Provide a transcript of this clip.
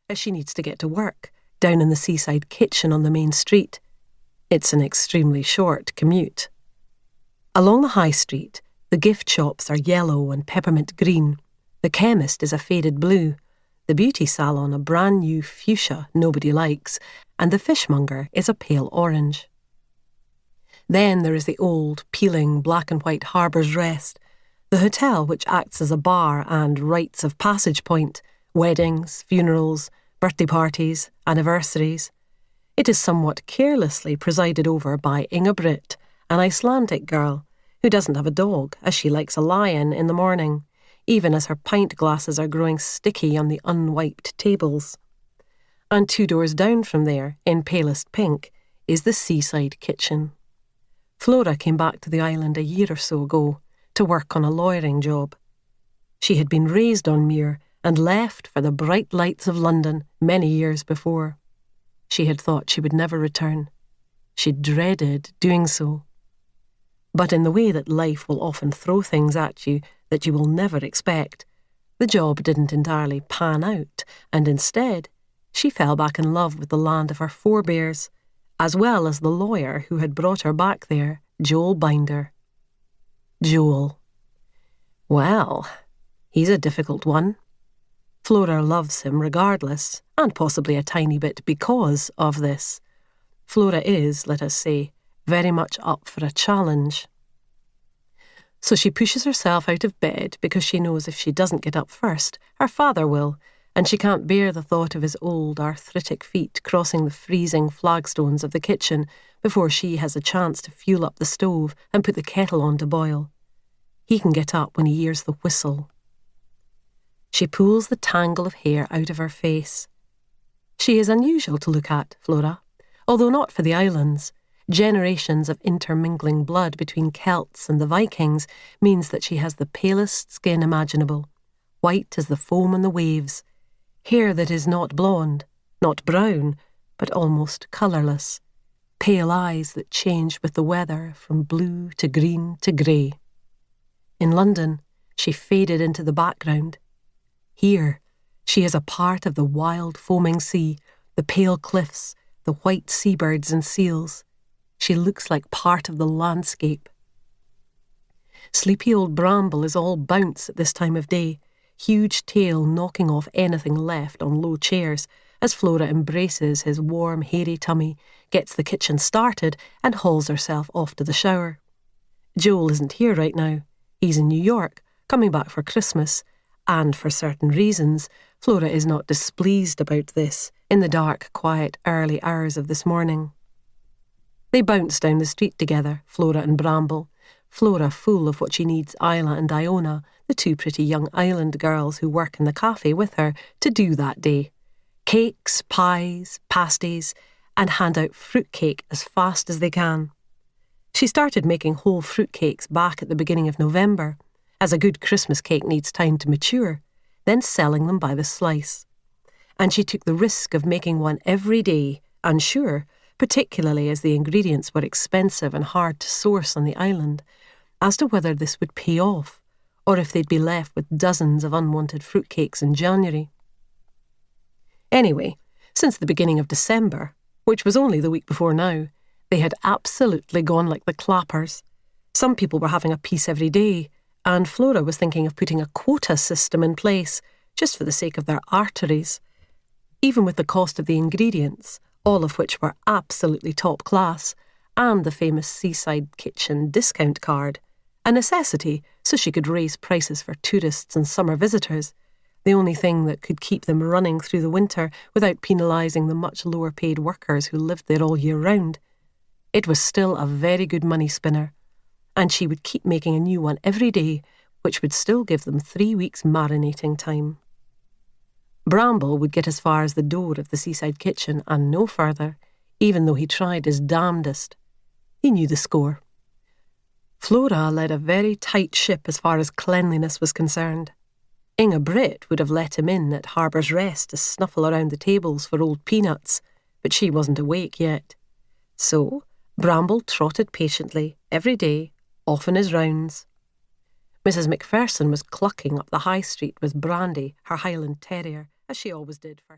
as she needs to get to work, down in the seaside kitchen on the main street. It's an extremely short commute. Along the high street, the gift shops are yellow and peppermint green. The chemist is a faded blue, the beauty salon a brand new fuchsia nobody likes, and the fishmonger is a pale orange. Then there is the old, peeling, black and white Harbour's Rest, the hotel which acts as a bar and rites of passage point, weddings, funerals, birthday parties, anniversaries. It is somewhat carelessly presided over by Unabridged, an Icelandic girl, who doesn't have a dog, as she likes a lion in the morning, even as her pint glasses are growing sticky on the unwiped tables. And 2 doors down from there, in palest pink, is the seaside kitchen. Flora came back to the island a year or so ago to work on a lawyering job. She had been raised on Muir and left for the bright lights of London many years before. She had thought she would never return. She dreaded doing so. But in the way that life will often throw things at you that you will never expect, the job didn't entirely pan out, and instead, she fell back in love with the land of her forebears, as well as the lawyer who had brought her back there, Joel Binder. Joel. Well, he's a difficult one. Flora loves him regardless, and possibly a tiny bit because of this. Flora is, let us say, very much up for a challenge. So she pushes herself out of bed because she knows if she doesn't get up first, her father will, and she can't bear the thought of his old arthritic feet crossing the freezing flagstones of the kitchen before she has a chance to fuel up the stove and put the kettle on to boil. He can get up when he hears the whistle. She pulls the tangle of hair out of her face. She is unusual to look at, Flora, although not for the islands. Generations of intermingling blood between Celts and the Vikings means that she has the palest skin imaginable, white as the foam on the waves, hair that is not blonde, not brown, but almost colourless, pale eyes that change with the weather from blue to green to grey. In London, she faded into the background. Here, she is a part of the wild foaming sea, the pale cliffs, the white seabirds and seals. She looks like part of the landscape. Sleepy old Bramble is all bounce at this time of day, huge tail knocking off anything left on low chairs as Flora embraces his warm, hairy tummy, gets the kitchen started and hauls herself off to the shower. Joel isn't here right now. He's in New York, coming back for Christmas, and for certain reasons, Flora is not displeased about this in the dark, quiet, early hours of this morning. They bounce down the street together, Flora and Bramble, Flora full of what she needs Isla and Iona, the 2 pretty young island girls who work in the cafe with her, to do that day. Cakes, pies, pasties, and hand out fruitcake as fast as they can. She started making whole fruitcakes back at the beginning of November, as a good Christmas cake needs time to mature, then selling them by the slice. And she took the risk of making one every day, unsure, particularly as the ingredients were expensive and hard to source on the island, as to whether this would pay off, or if they'd be left with dozens of unwanted fruitcakes in January. Anyway, since the beginning of December, which was only the week before now, they had absolutely gone like the clappers. Some people were having a piece every day, and Flora was thinking of putting a quota system in place, just for the sake of their arteries. Even with the cost of the ingredients, all of which were absolutely top class, and the famous seaside kitchen discount card, a necessity so she could raise prices for tourists and summer visitors, the only thing that could keep them running through the winter without penalising the much lower paid workers who lived there all year round. It was still a very good money spinner, and she would keep making a new one every day, which would still give them 3 weeks marinating time. Bramble would get as far as the door of the seaside kitchen and no further, even though he tried his damnedest. He knew the score. Flora led a very tight ship as far as cleanliness was concerned. Inga Britt would have let him in at Harbour's Rest to snuffle around the tables for old peanuts, but she wasn't awake yet. So Bramble trotted patiently, every day, off on his rounds. Mrs. Macpherson was clucking up the high street with Brandy, her Highland terrier, as she always did first.